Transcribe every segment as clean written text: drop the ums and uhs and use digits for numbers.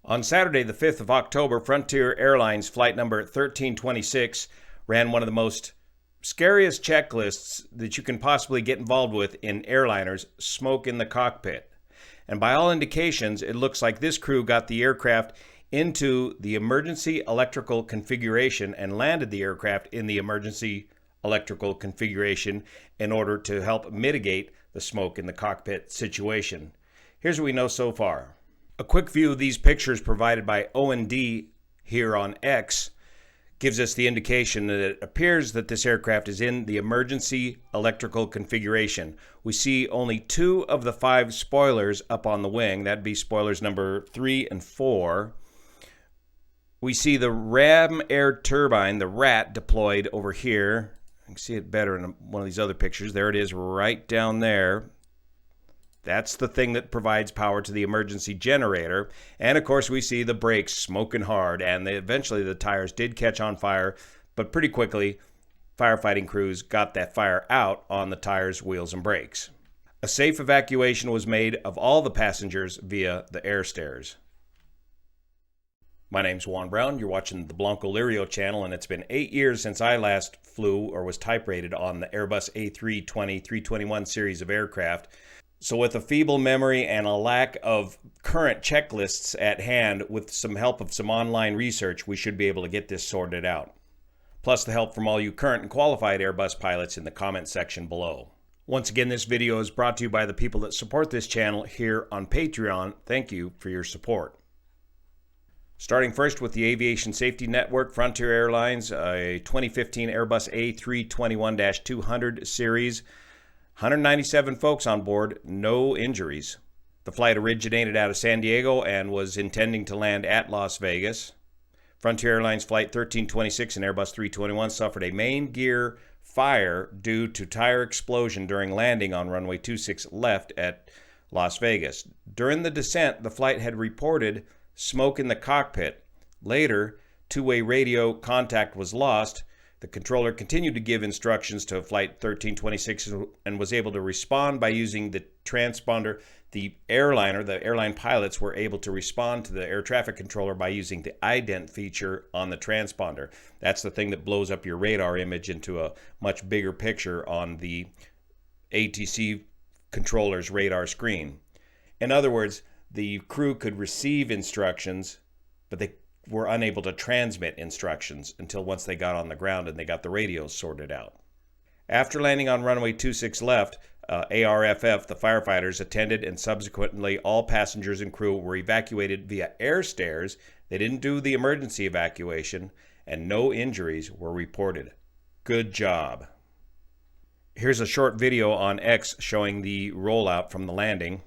On Saturday, the 5th of October, Frontier Airlines flight number 1326 ran one of the most scariest checklists that you can possibly get involved with in airliners, smoke in the cockpit. And by all indications, it looks like this crew got the aircraft into the emergency electrical configuration and landed the aircraft in the emergency electrical configuration in order to help mitigate the smoke in the cockpit situation. Here's what we know so far. A quick view of these pictures provided by O&D here on X gives us the indication that it appears that this aircraft is in the emergency electrical configuration. We see only 2 of the 5 spoilers up on the wing. That'd be spoilers number 3 and 4. We see the Ram air turbine, the RAT, deployed over here. You can see it better in one of these other pictures. There it is right down there. That's the thing that provides power to the emergency generator. And of course we see the brakes smoking hard, and eventually the tires did catch on fire, but pretty quickly firefighting crews got that fire out on the tires, wheels, and brakes. A safe evacuation was made of all the passengers via the air stairs. My name's Juan Brown. You're watching the Blanco Lirio channel, and it's been 8 years since I last flew or was type rated on the Airbus A320, 321 series of aircraft. So with a feeble memory and a lack of current checklists at hand, with some help of some online research, we should be able to get this sorted out. Plus the help from all you current and qualified Airbus pilots in the comment section below. Once again, this video is brought to you by the people that support this channel here on Patreon. Thank you for your support. Starting first with the Aviation Safety Network, Frontier Airlines, a 2015 Airbus A321-200 series. 197 folks on board, no injuries. The flight originated out of San Diego and was intending to land at Las Vegas. Frontier Airlines Flight 1326 and Airbus 321 suffered a main gear fire due to tire explosion during landing on runway 26 left at Las Vegas. During the descent, the flight had reported smoke in the cockpit. Later, two-way radio contact was lost. The controller continued to give instructions to Flight 1326 and was able to respond by using the transponder. The airline pilots were able to respond to the air traffic controller by using the ident feature on the transponder. That's the thing that blows up your radar image into a much bigger picture on the ATC controller's radar screen. In other words, the crew could receive instructions, but they were unable to transmit instructions until once they got on the ground and they got the radios sorted out. After landing on runway 26 left, ARFF, the firefighters attended, and subsequently all passengers and crew were evacuated via air stairs. They didn't do the emergency evacuation, and no injuries were reported. Good job. Here's a short video on X showing the rollout from the landing.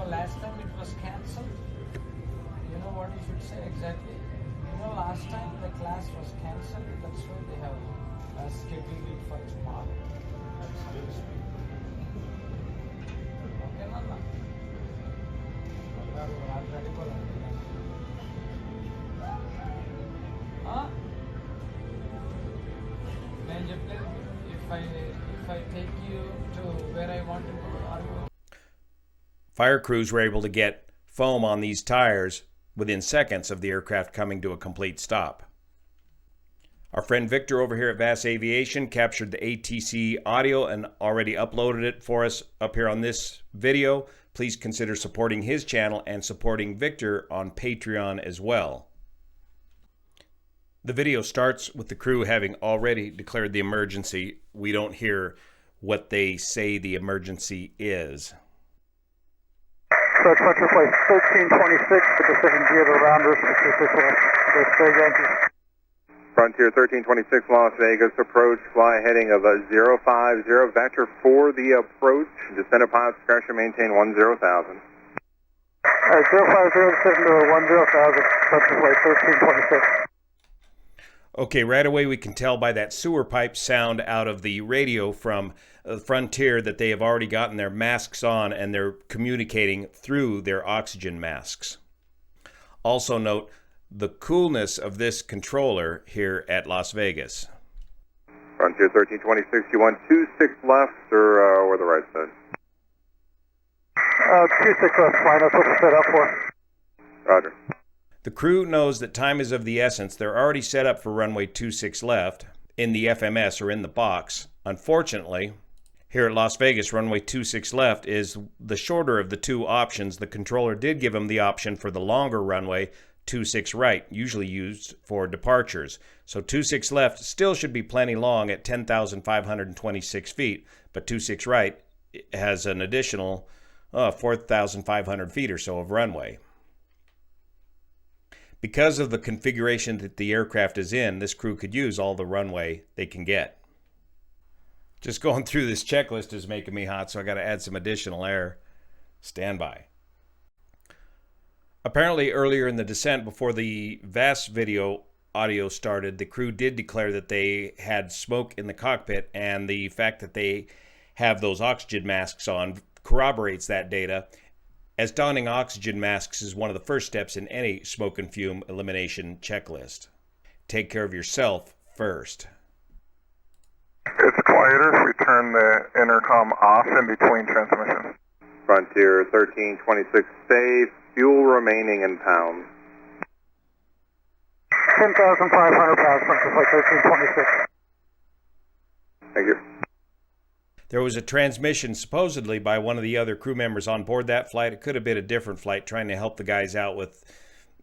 Last time it was cancelled. You know what you should say exactly? You know, last time the class was cancelled. That's why they have scheduled it for tomorrow. That's how you speak. Okay, Nana? Huh? If I take you to where I want to go, are you? Fire crews were able to get foam on these tires within seconds of the aircraft coming to a complete stop. Our friend Victor over here at VAS Aviation captured the ATC audio and already uploaded it for us up here on this video. Please consider supporting his channel and supporting Victor on Patreon as well. The video starts with the crew having already declared the emergency. We don't hear what they say the emergency is. So Frontier Flight 1326, the decision via the rounders, Frontier 1326 Las Vegas approach, fly heading of 050, vector for the approach, descend upon discretion, maintain 10,000. Alright, 050, decision to 10,000, Frontier Flight 1326. Okay, right away we can tell by that sewer pipe sound out of the radio from Frontier that they have already gotten their masks on and they're communicating through their oxygen masks. Also note the coolness of this controller here at Las Vegas. Frontier 1326, you want 26 left or the right side? 26 left, flying. That's what we're set up for. Roger. The crew knows that time is of the essence. They're already set up for runway 26 left in the FMS or in the box. Unfortunately, here at Las Vegas, runway 26 left is the shorter of the two options. The controller did give them the option for the longer runway 26 right, usually used for departures. So 26 left still should be plenty long at 10,526 feet, but 26 right has an additional 4,500 feet or so of runway. Because of the configuration that the aircraft is in, this crew could use all the runway they can get. Just going through this checklist is making me hot, so I got to add some additional air. Stand by. Apparently, earlier in the descent, before the VAS video audio started, the crew did declare that they had smoke in the cockpit, and the fact that they have those oxygen masks on corroborates that data, as donning oxygen masks is one of the first steps in any smoke and fume elimination checklist. Take care of yourself first. It's quieter if we turn the intercom off in between transmissions. Frontier 1326, safe. Fuel remaining in pounds. 10,500 pounds, Frontier Flight 1326. Thank you. There was a transmission supposedly by one of the other crew members on board that flight. It could have been a different flight trying to help the guys out with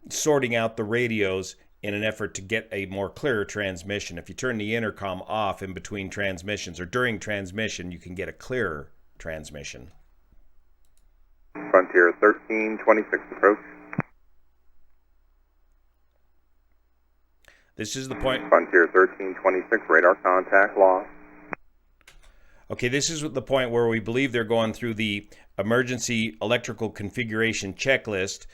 sorting out the radios in an effort to get a more clearer transmission. If you turn the intercom off in between transmissions or during transmission, you can get a clearer transmission. Frontier 1326 approach. This is the point. Frontier 1326, radar contact lost. Okay, this is the point where we believe they're going through the emergency electrical configuration checklist.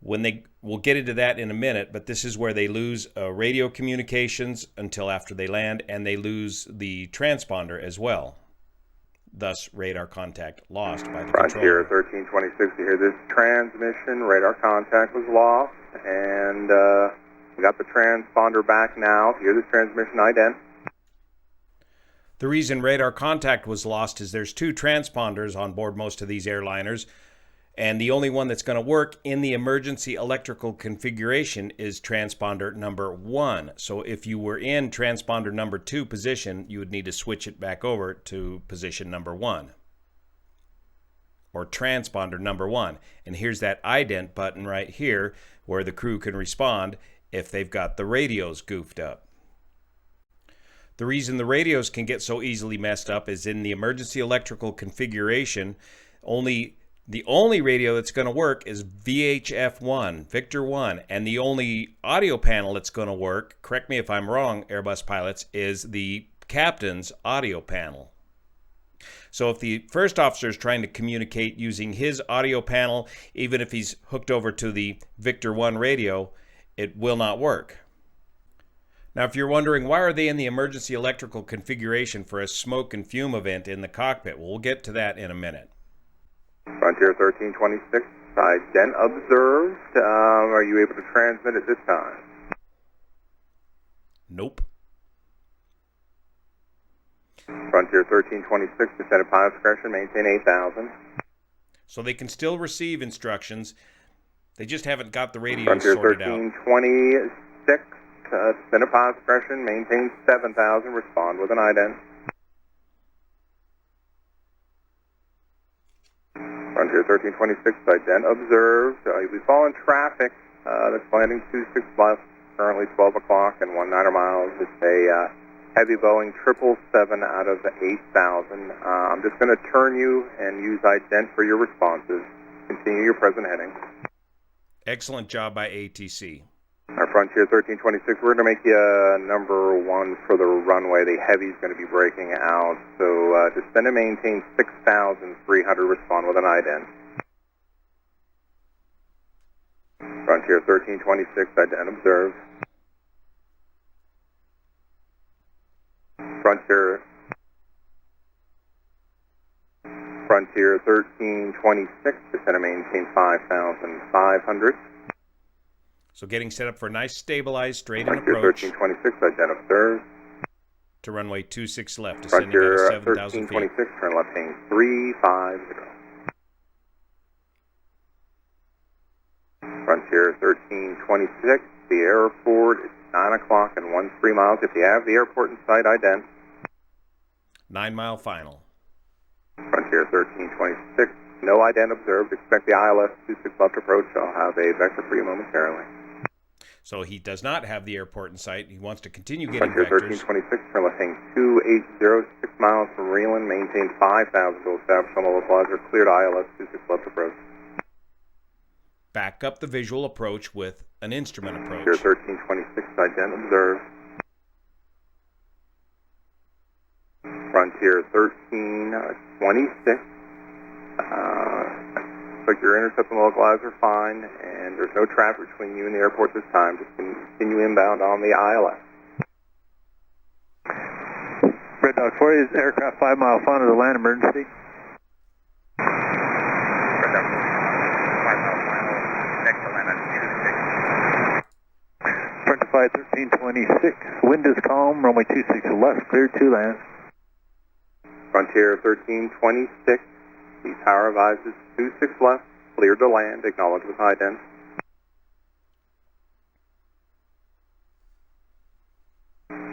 We'll get into that in a minute, but this is where they lose radio communications until after they land, and they lose the transponder as well. Thus, radar contact lost by the Frontier controller. 1326, you hear this transmission, radar contact was lost, and we got the transponder back now. If you hear this transmission, ident. The reason radar contact was lost is there's two transponders on board most of these airliners, and the only one that's going to work in the emergency electrical configuration is transponder number 1. So if you were in transponder number 2 position, you would need to switch it back over to position number 1. Or transponder number 1. And here's that ident button right here where the crew can respond if they've got the radios goofed up. The reason the radios can get so easily messed up is in the emergency electrical configuration, the only radio that's going to work is VHF1, Victor 1, and the only audio panel that's going to work, correct me if I'm wrong, Airbus pilots, is the captain's audio panel. So if the first officer is trying to communicate using his audio panel, even if he's hooked over to the Victor 1 radio, it will not work. Now, if you're wondering, why are they in the emergency electrical configuration for a smoke and fume event in the cockpit? Well, we'll get to that in a minute. Frontier 1326, ident observed. Are you able to transmit at this time? Nope. Frontier 1326, descend at pilot discretion, maintain 8,000. So they can still receive instructions. They just haven't got the radios Frontier sorted out. 1326, descend at pilot discretion, maintain 7,000, respond with an ident. Frontier 1326, ident observed. You'll be following traffic that's landing 26 left, currently 12 o'clock and 19 miles. It's a heavy Boeing 777 out of 8,000. I'm just going to turn you and use ident for your responses. Continue your present heading. Excellent job by ATC. Our Frontier 1326, we're going to make you number 1 for the runway. The heavy's going to be breaking out, so descend and maintain 6,300, respond with an ident. Frontier 1326, ident observed. Frontier 1326, descend and maintain 5,500. So getting set up for a nice stabilized straight-in Frontier approach 1326, ident observed. to runway 26 left, descending Frontier at 7,000 feet. 1326, turn left, hang 350. Frontier 1326, the airport is 9 o'clock and 13 miles. If you have the airport in sight, ident. 9 mile final. Frontier 1326, no ident observed. Expect the ILS 26 left approach. I'll have a vector for you momentarily. So he does not have the airport in sight. He wants to continue getting Frontier vectors. 1326, turn left heading 2806 miles from Reeland. Maintain 5,000 to establish on the localizer. Cleared ILS 26 left approach. Back up the visual approach with an instrument approach. Frontier 1326, ident observed. Frontier 1326. Looks like your intercept and localizer fine, and there's no traffic between you and the airport this time. Just continue inbound on the ILS. Red Dog 40 is aircraft 5 mile final to land emergency. Red Dog 5 mile final, next to land on 26. Frontier 1326, wind is calm, runway 26 left, cleared to land. Frontier 1326, the power advises 26 left, cleared to land, acknowledge with ident.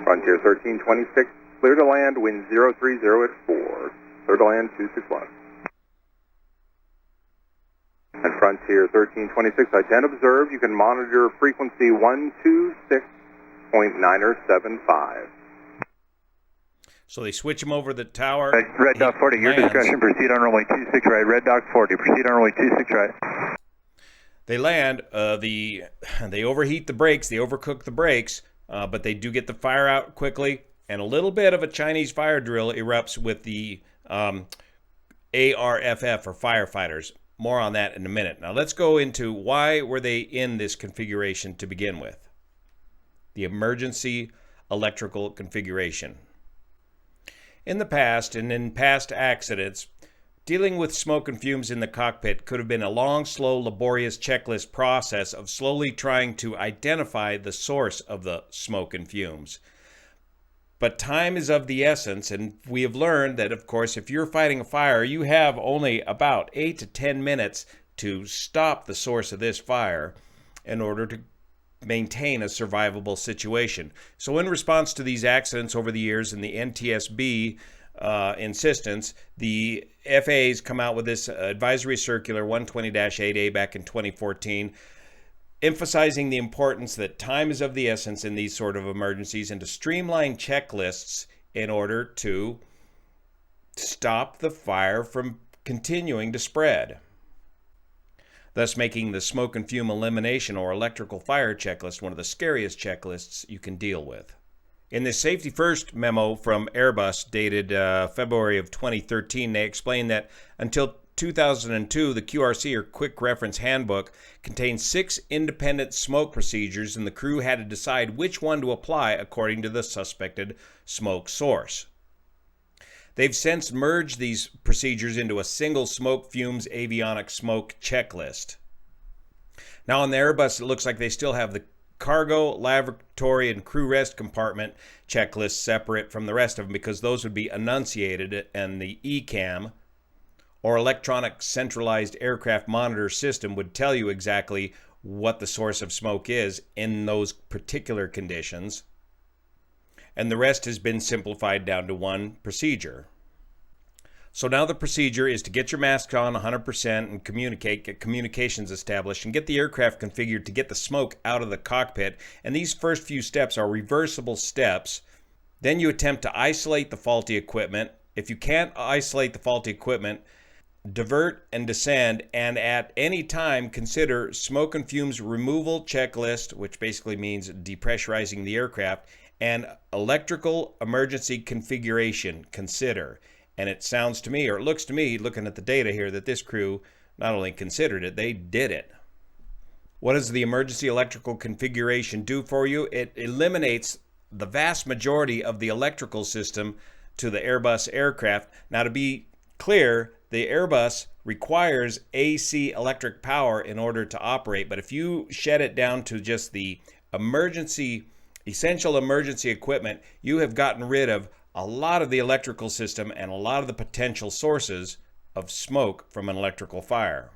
Frontier 1326, clear to land, wind 030 at 4, clear to land 26 left. And Frontier 1326, ident observed, you can monitor frequency 126.975. So they switch him over the tower. Red Dog 40, your lands. discretion, proceed on runway 26 right. Red Dog 40, proceed on runway 26 right. They land. They overheat the brakes. They overcook the brakes, but they do get the fire out quickly. And a little bit of a Chinese fire drill erupts with the ARFF, or firefighters. More on that in a minute. Now let's go into why were they in this configuration to begin with. The emergency electrical configuration. In the past, and in past accidents, dealing with smoke and fumes in the cockpit could have been a long, slow, laborious checklist process of slowly trying to identify the source of the smoke and fumes. But time is of the essence, and we have learned that, of course, if you're fighting a fire, you have only about 8 to 10 minutes to stop the source of this fire in order to maintain a survivable situation. So in response to these accidents over the years and the NTSB insistence, the FAA's come out with this advisory circular 120-8A back in 2014, emphasizing the importance that time is of the essence in these sort of emergencies and to streamline checklists in order to stop the fire from continuing to spread, thus making the smoke and fume elimination or electrical fire checklist one of the scariest checklists you can deal with. In this Safety First memo from Airbus dated February of 2013, they explained that until 2002, the QRC, or Quick Reference Handbook, contained 6 independent smoke procedures, and the crew had to decide which one to apply according to the suspected smoke source. They've since merged these procedures into a single smoke fumes avionic smoke checklist. Now on the Airbus, it looks like they still have the cargo, lavatory, and crew rest compartment checklists separate from the rest of them because those would be enunciated, and the ECAM, or electronic centralized aircraft monitor system, would tell you exactly what the source of smoke is in those particular conditions. And the rest has been simplified down to one procedure. So now the procedure is to get your mask on 100% and get communications established, and get the aircraft configured to get the smoke out of the cockpit. And these first few steps are reversible steps. Then you attempt to isolate the faulty equipment. If you can't isolate the faulty equipment, divert and descend, and at any time consider smoke and fumes removal checklist, which basically means depressurizing the aircraft, and electrical emergency configuration consider. And it sounds to me, or it looks to me, looking at the data here, that this crew not only considered it, they did it. What does the emergency electrical configuration do for you? It eliminates the vast majority of the electrical system to the Airbus aircraft. Now, to be clear, the Airbus requires AC electric power in order to operate, but if you shed it down to just the essential emergency equipment, you have gotten rid of a lot of the electrical system and a lot of the potential sources of smoke from an electrical fire.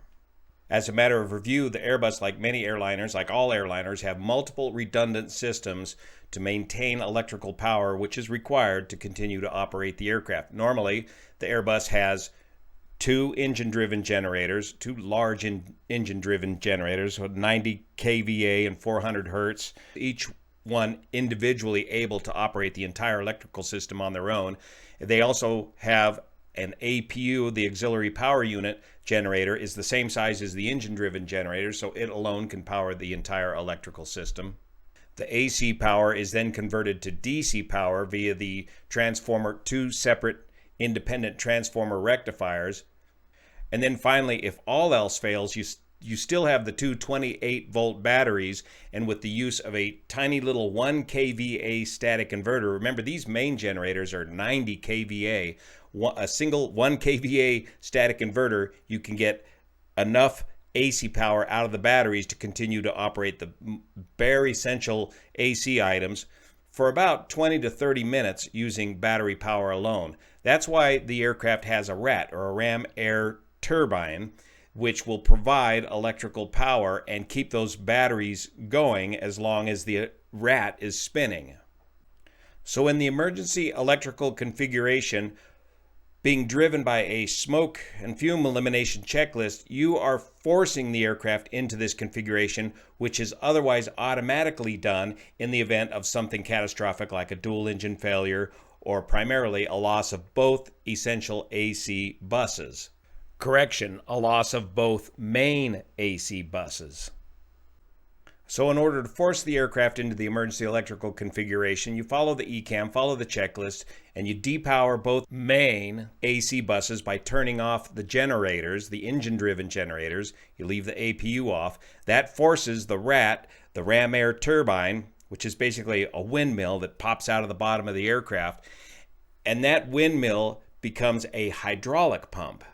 As a matter of review, the Airbus, like many airliners, like all airliners, have multiple redundant systems to maintain electrical power, which is required to continue to operate the aircraft. Normally, the Airbus has two engine-driven generators, two large engine-driven generators, with 90 kVA and 400 hertz, each one individually able to operate the entire electrical system on their own. They also have an APU, the auxiliary power unit generator, is the same size as the engine-driven generator, so it alone can power the entire electrical system. The AC power is then converted to DC power via the transformer, two separate independent transformer rectifiers. And then finally, if all else fails, you still have the two 28-volt batteries, and with the use of a tiny little 1 kVA static inverter. Remember, these main generators are 90 kVA. A single 1 kVA static inverter, you can get enough AC power out of the batteries to continue to operate the bare essential AC items for about 20 to 30 minutes using battery power alone. That's why the aircraft has a RAT, or a Aram air turbine, which will provide electrical power and keep those batteries going as long as the RAT is spinning. So in the emergency electrical configuration, being driven by a smoke and fume elimination checklist, you are forcing the aircraft into this configuration, which is otherwise automatically done in the event of something catastrophic like a dual engine failure or primarily a loss of both essential AC buses. Correction, a loss of both main AC buses. So in order to force the aircraft into the emergency electrical configuration, you follow the ECAM, follow the checklist, and you depower both main AC buses by turning off the generators, the engine-driven generators. You leave the APU off. That forces the RAT, the Ram air turbine, which is basically a windmill that pops out of the bottom of the aircraft, and that windmill becomes a hydraulic pump.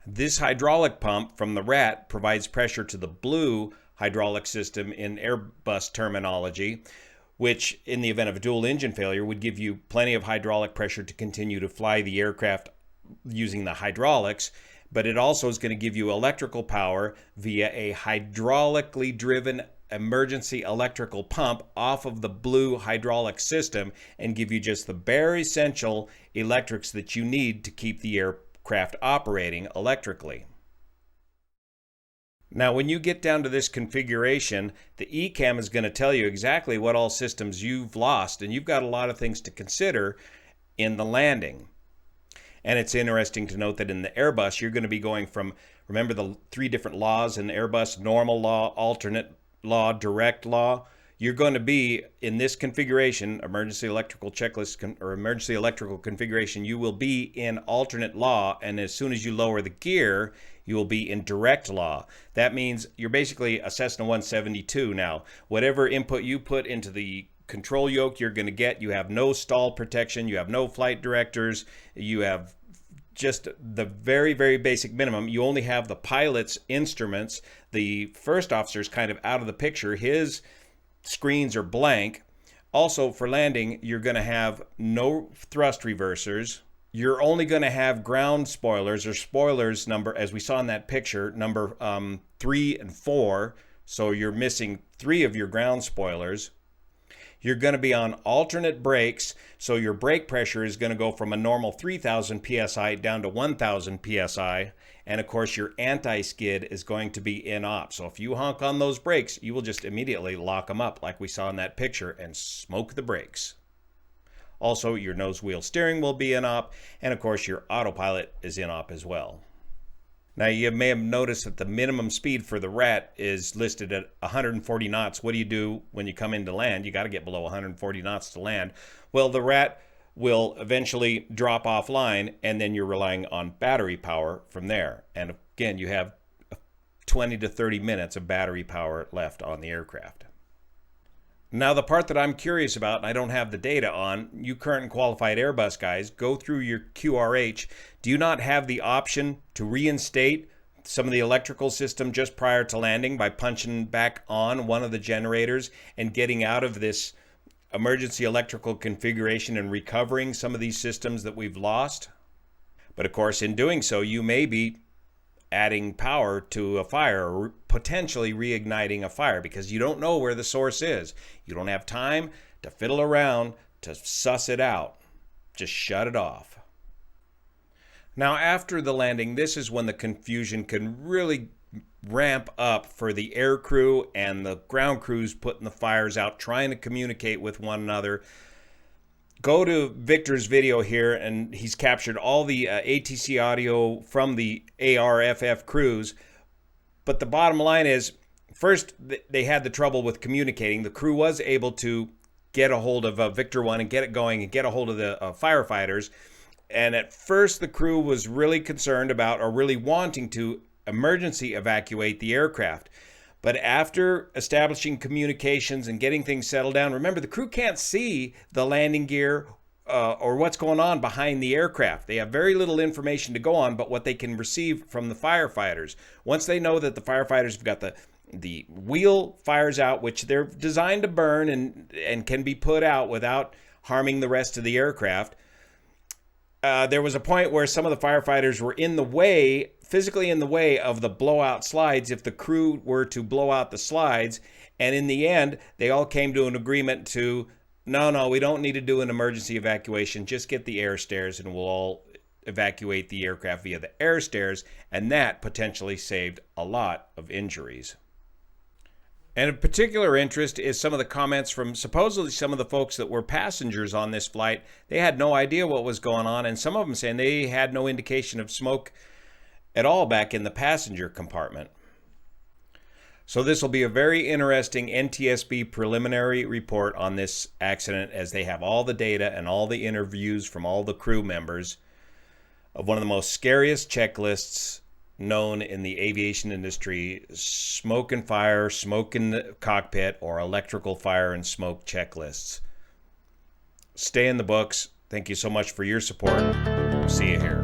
This hydraulic pump from the RAT provides pressure to the blue hydraulic system in Airbus terminology, which in the event of a dual engine failure would give you plenty of hydraulic pressure to continue to fly the aircraft using the hydraulics, but it also is going to give you electrical power via a hydraulically driven emergency electrical pump off of the blue hydraulic system and give you just the bare essential electrics that you need to keep the aircraft operating electrically. Now, when you get down to this configuration, the ECAM is going to tell you exactly what all systems you've lost, and you've got a lot of things to consider in the landing. And it's interesting to note that in the Airbus, you're going to be going from, remember the three different laws in Airbus: normal law, alternate law, direct law. You're going to be in this configuration, emergency electrical checklist or emergency electrical configuration, you will be in alternate law, and as soon as you lower the gear, you will be in direct law. That means you're basically a Cessna 172 now. Whatever input you put into the control yoke, you're going to get. You have no stall protection, you have no flight directors, you have just the very, very basic minimum. You only have the pilot's instruments. The first officer's kind of out of the picture. His screens are blank. Also, for landing, you're going to have no thrust reversers. You're only going to have ground spoilers, or spoilers number, as we saw in that picture, number 3 and 4. So you're missing 3 of your ground spoilers. You're going to be on alternate brakes, so your brake pressure is going to go from a normal 3,000 psi down to 1,000 psi. And of course, your anti-skid is going to be in op. So if you honk on those brakes, you will just immediately lock them up like we saw in that picture and smoke the brakes. Also, your nose wheel steering will be in op, and of course, your autopilot is in op as well. Now, you may have noticed that the minimum speed for the RAT is listed at 140 knots. What do you do when you come in to land? You got to get below 140 knots to land. Well, the RAT will eventually drop offline, and then you're relying on battery power from there. And again, you have 20 to 30 minutes of battery power left on the aircraft. Now, the part that I'm curious about, and I don't have the data on, you current and qualified Airbus guys, go through your QRH. Do you not have the option to reinstate some of the electrical system just prior to landing by punching back on one of the generators and getting out of this emergency electrical configuration and recovering some of these systems that we've lost? But of course, in doing so, you may be adding power to a fire or potentially reigniting a fire, because you don't know where the source is. You don't have time to fiddle around to suss it out. Just shut it off. Now, after the landing, this is when the confusion can really ramp up for the air crew and the ground crews putting the fires out, trying to communicate with one another. Go to Victor's video here, and he's captured all the ATC audio from the ARFF crews. But the bottom line is, first, they had the trouble with communicating. The crew was able to get a hold of Victor 1 and get it going and get a hold of the firefighters. And at first, the crew was really concerned about, or really wanting to, emergency evacuate the aircraft. But after establishing communications and getting things settled down, remember, the crew can't see the landing gear or what's going on behind the aircraft. They have very little information to go on but what they can receive from the firefighters. Once they know that the firefighters have got the wheel fires out, which they're designed to burn and can be put out without harming the rest of the aircraft, there was a point where some of the firefighters were in the way, physically in the way of the blowout slides if the crew were to blow out the slides. And in the end, they all came to an agreement to, no, we don't need to do an emergency evacuation. Just get the air stairs and we'll all evacuate the aircraft via the air stairs. And that potentially saved a lot of injuries. And of particular interest is some of the comments from supposedly some of the folks that were passengers on this flight. They had no idea what was going on, and some of them saying they had no indication of smoke at all back in the passenger compartment. So this will be a very interesting NTSB preliminary report on this accident, as they have all the data and all the interviews from all the crew members of one of the most scariest checklists known in the aviation industry: smoke and fire, smoke in the cockpit, or electrical fire and smoke checklists. Stay in the books. Thank you so much for your support. See you here.